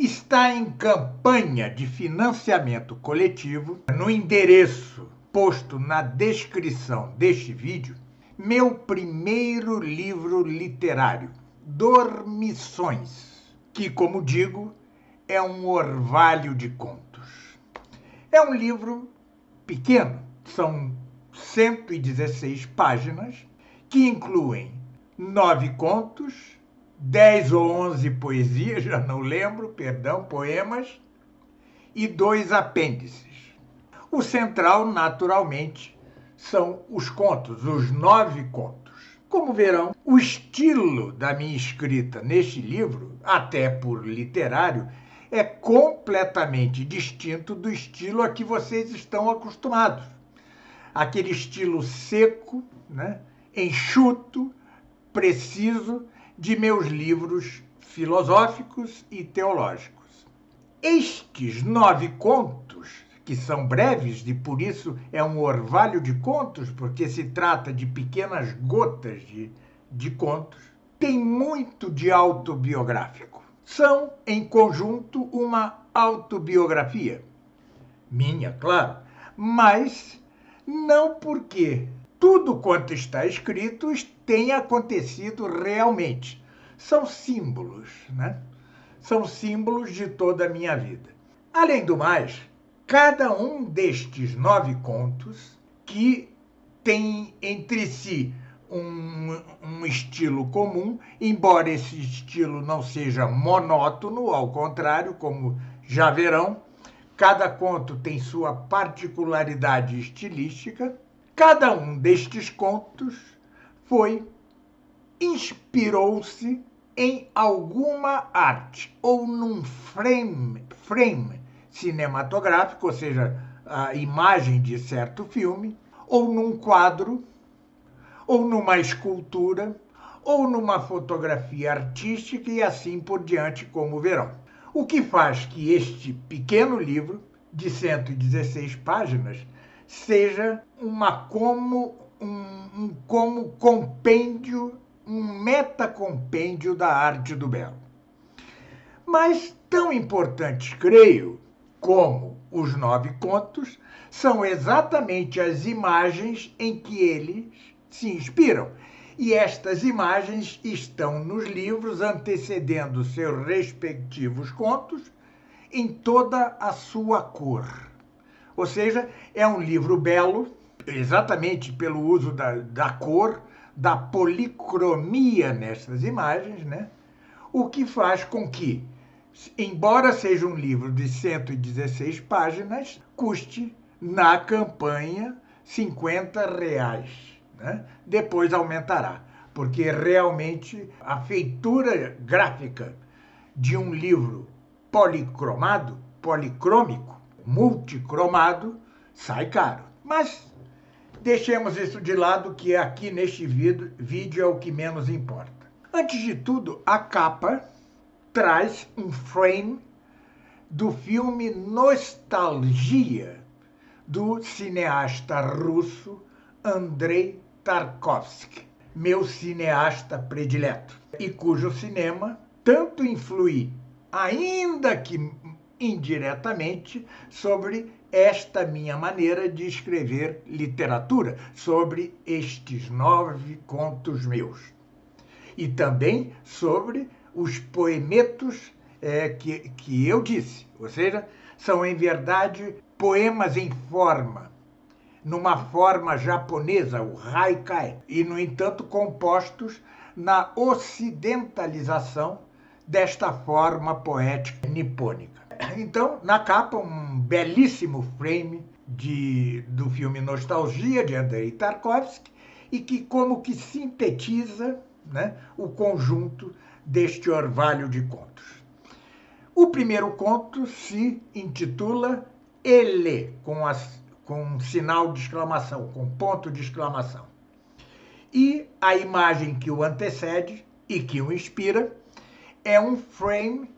está em campanha de financiamento coletivo, no endereço posto na descrição deste vídeo, meu primeiro livro literário, Dormições, que, como digo, é um orvalho de contos. É um livro pequeno, são 116 páginas, que incluem 9 contos, 10 ou 11 poesias, já não lembro, poemas, e 2 apêndices. O central, naturalmente, são os contos, os 9 contos. Como verão, o estilo da minha escrita neste livro, até por literário, é completamente distinto do estilo a que vocês estão acostumados. Aquele estilo seco, enxuto, preciso de meus livros filosóficos e teológicos. Estes 9 contos, que são breves e por isso é um orvalho de contos, porque se trata de pequenas gotas de contos, tem muito de autobiográfico. São, em conjunto, uma autobiografia. Minha, claro, mas não porque tudo quanto está escrito tenha acontecido realmente. São símbolos, São símbolos de toda a minha vida. Além do mais, cada um destes 9 contos, que tem entre si um estilo comum, embora esse estilo não seja monótono, ao contrário, como já verão, cada conto tem sua particularidade estilística. Cada um destes contos inspirou-se em alguma arte, ou num frame cinematográfico, ou seja, a imagem de certo filme, ou num quadro, ou numa escultura, ou numa fotografia artística e assim por diante, como verão. O que faz que este pequeno livro, de 116 páginas, seja como compêndio, um metacompêndio da arte do belo. Mas tão importantes, creio, como os 9 contos, são exatamente as imagens em que eles se inspiram. E estas imagens estão nos livros antecedendo seus respectivos contos em toda a sua cor. Ou seja, é um livro belo, exatamente pelo uso da cor, da policromia nessas imagens, O que faz com que, embora seja um livro de 116 páginas, custe na campanha R$50. Depois aumentará, porque realmente a feitura gráfica de um livro policrômico, multicromado, sai caro. Mas deixemos isso de lado, que aqui neste vídeo é o que menos importa. Antes de tudo, a capa traz um frame do filme Nostalgia, do cineasta russo Andrei Tarkovsky, meu cineasta predileto, e cujo cinema tanto influi, ainda que indiretamente, sobre esta minha maneira de escrever literatura, sobre estes 9 contos meus. E também sobre os poemetos que eu disse, ou seja, são em verdade poemas em forma, numa forma japonesa, o haikai, e, no entanto, compostos na ocidentalização desta forma poética nipônica. Então, na capa, um belíssimo frame do filme Nostalgia, de Andrei Tarkovsky, e que como que sintetiza o conjunto deste orvalho de contos. O primeiro conto se intitula Ele, com sinal de exclamação, com ponto de exclamação. E a imagem que o antecede e que o inspira é um frame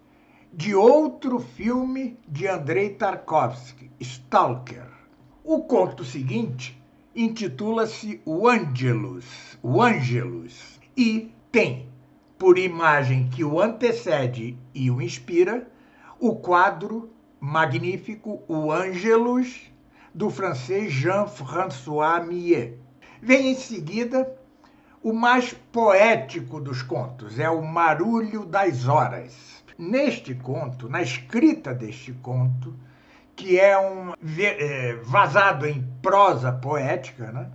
de outro filme de Andrei Tarkovsky, Stalker. O conto seguinte intitula-se O Ângelus, e tem por imagem que o antecede e o inspira o quadro magnífico O Ângelus, do francês Jean-François Millet. Vem em seguida o mais poético dos contos, é o Marulho das Horas. Neste conto, na escrita deste conto, que é vazado em prosa poética, né?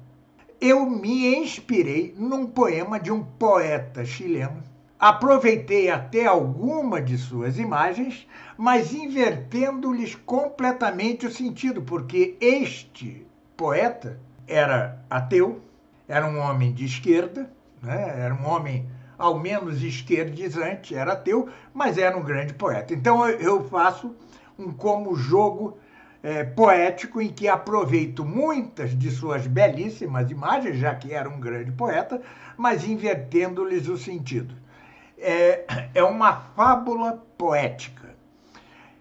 Eu me inspirei num poema de um poeta chileno. Aproveitei até alguma de suas imagens, mas invertendo-lhes completamente o sentido, porque este poeta era ateu, era um homem de esquerda, né? Era um homem ao menos esquerdizante, era ateu, mas era um grande poeta. Então eu faço um como jogo poético em que aproveito muitas de suas belíssimas imagens, já que era um grande poeta, mas invertendo-lhes o sentido. É uma fábula poética.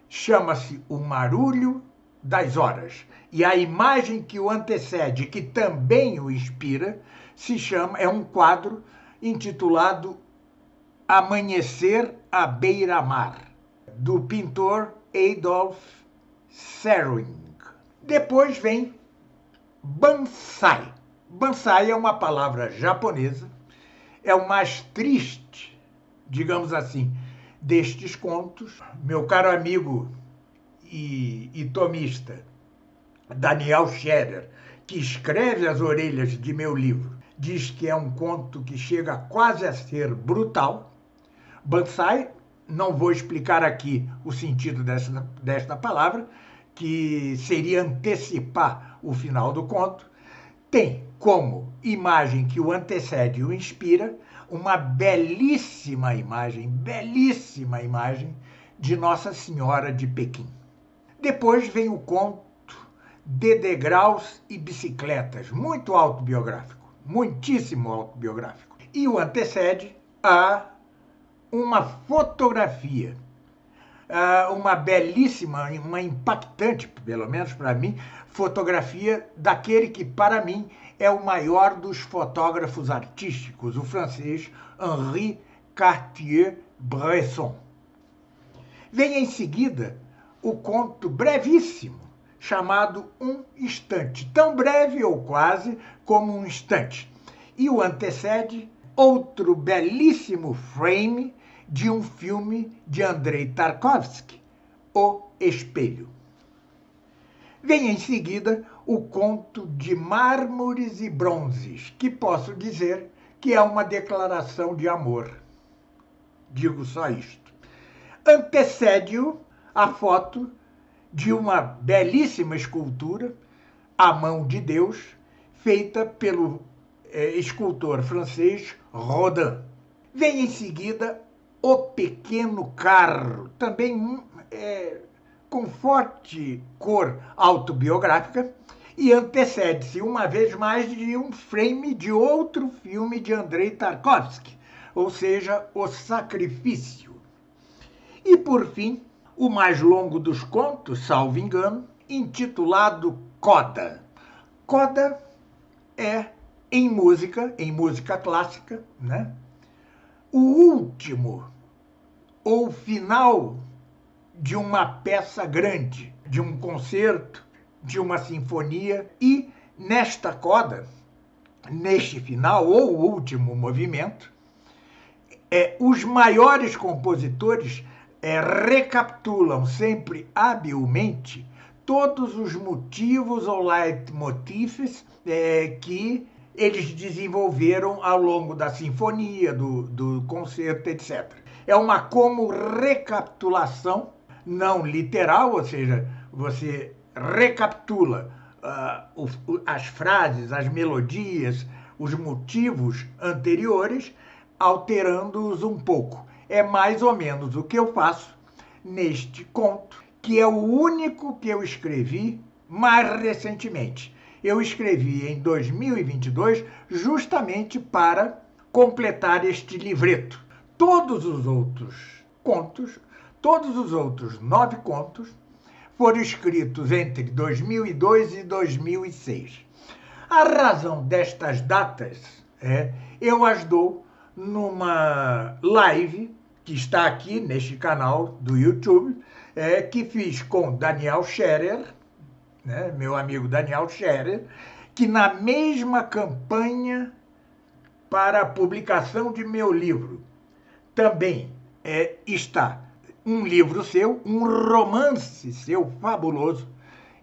Chama-se O Marulho das Horas. E a imagem que o antecede, que também o inspira, é um quadro intitulado Amanhecer à Beira-Mar, do pintor Adolf Serwing. Depois vem Banzai. Banzai é uma palavra japonesa, é o mais triste, digamos assim, destes contos. Meu caro amigo e tomista Daniel Scherer, que escreve as orelhas de meu livro, diz que é um conto que chega quase a ser brutal. Banzai, não vou explicar aqui o sentido desta palavra, que seria antecipar o final do conto. Tem como imagem que o antecede e o inspira uma belíssima imagem de Nossa Senhora de Pequim. Depois vem o conto De Degraus e Bicicletas, muito autobiográfico, muitíssimo autobiográfico. E o antecede a uma fotografia, uma belíssima, uma impactante, pelo menos para mim, fotografia daquele que, para mim, é o maior dos fotógrafos artísticos, o francês Henri Cartier-Bresson. Vem em seguida o conto brevíssimo, chamado Um Instante, tão breve ou quase como um instante. E o antecede outro belíssimo frame de um filme de Andrei Tarkovsky, O Espelho. Vem em seguida o conto de Mármores e Bronzes, que posso dizer que é uma declaração de amor. Digo só isto. Antecede-o a foto de uma belíssima escultura, A Mão de Deus, feita pelo escultor francês Rodin. Vem em seguida O Pequeno Carro, também com forte cor autobiográfica, e antecede-se, uma vez mais, de um frame de outro filme de Andrei Tarkovsky, ou seja, O Sacrifício. E, por fim, o mais longo dos contos, salvo engano, intitulado Coda. Coda é, em música clássica, né? O último ou final de uma peça grande, de um concerto, de uma sinfonia, e nesta coda, neste final ou último movimento, os maiores compositores recapitulam sempre habilmente todos os motivos ou leitmotifs que eles desenvolveram ao longo da sinfonia, do concerto, etc. É uma como recapitulação, não literal, ou seja, você recapitula as frases, as melodias, os motivos anteriores, alterando-os um pouco. É mais ou menos o que eu faço neste conto, que é o único que eu escrevi mais recentemente. Eu escrevi em 2022 justamente para completar este livreto. Todos os outros contos, todos os outros 9 contos, foram escritos entre 2002 e 2006. A razão destas datas eu as dou numa live que está aqui neste canal do YouTube, que fiz com Daniel Scherer, né, meu amigo Daniel Scherer, que na mesma campanha para a publicação de meu livro também está um livro seu, um romance seu fabuloso,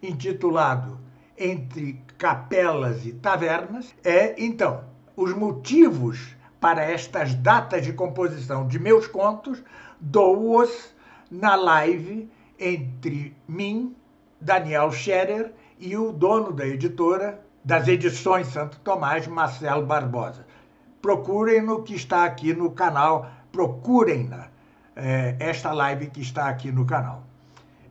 intitulado Entre Capelas e Tavernas. Então, os motivos para estas datas de composição de meus contos, dou-os na live entre mim, Daniel Scherer, e o dono da editora, das Edições Santo Tomás, Marcelo Barbosa. Procurem-no, que está aqui no canal, procurem-na, esta live que está aqui no canal.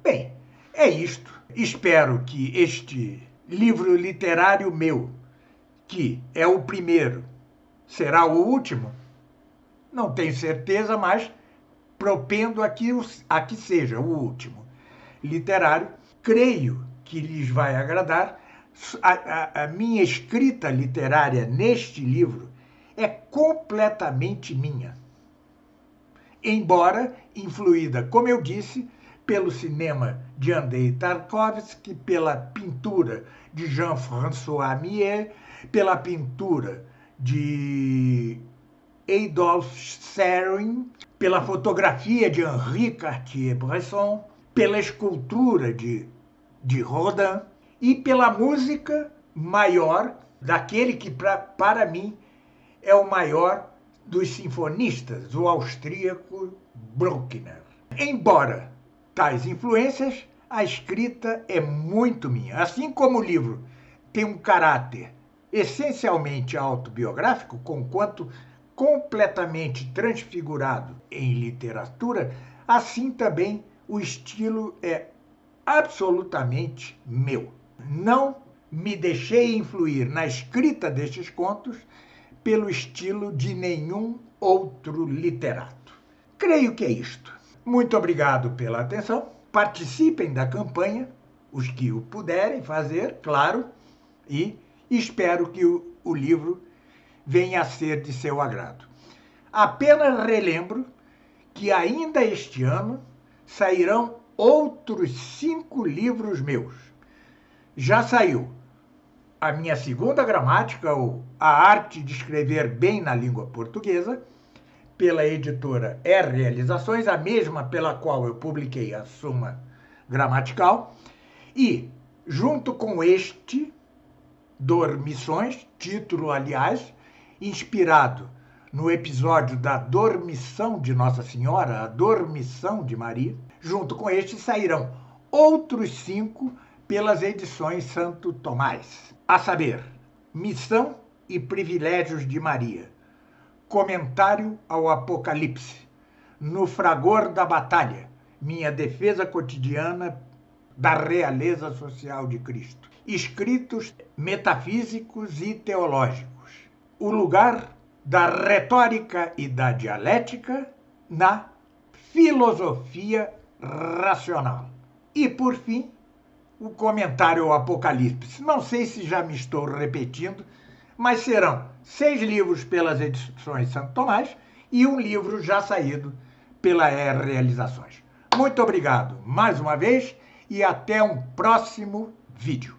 Bem, é isto. Espero que este livro literário meu, que é o primeiro, será o último? Não tenho certeza, mas propendo a que seja o último literário. Creio que lhes vai agradar. A minha escrita literária neste livro é completamente minha, embora influída, como eu disse, pelo cinema de Andrei Tarkovsky, pela pintura de Jean-François Millet, pela pintura de Adolphe Cézanne, pela fotografia de Henri Cartier-Bresson, pela escultura de Rodin e pela música maior daquele que, para mim, é o maior dos sinfonistas, o austríaco Bruckner. Embora tais influências, a escrita é muito minha. Assim como o livro tem um caráter essencialmente autobiográfico, conquanto completamente transfigurado em literatura, assim também o estilo é absolutamente meu. Não me deixei influir na escrita destes contos pelo estilo de nenhum outro literato. Creio que é isto. Muito obrigado pela atenção. Participem da campanha, os que o puderem fazer, claro, e espero que o livro venha a ser de seu agrado. Apenas relembro que ainda este ano sairão outros 5 livros meus. Já saiu a minha segunda gramática, ou A Arte de Escrever Bem na Língua Portuguesa, pela editora Realizações, a mesma pela qual eu publiquei a Suma Gramatical, e, junto com este, Dormições, título, aliás, inspirado no episódio da Dormição de Nossa Senhora, a Dormição de Maria, junto com este sairão outros 5 pelas Edições Santo Tomás, a saber, Missão e Privilégios de Maria, Comentário ao Apocalipse, No Fragor da Batalha, minha defesa cotidiana da realeza social de Cristo, Escritos metafísicos e teológicos, o lugar da retórica e da dialética na filosofia racional. E, por fim, o comentário ao Apocalipse. Não sei se já me estou repetindo, mas serão 6 livros pelas Edições Santo Tomás e um livro já saído pela Realizações. Muito obrigado mais uma vez e até um próximo vídeo.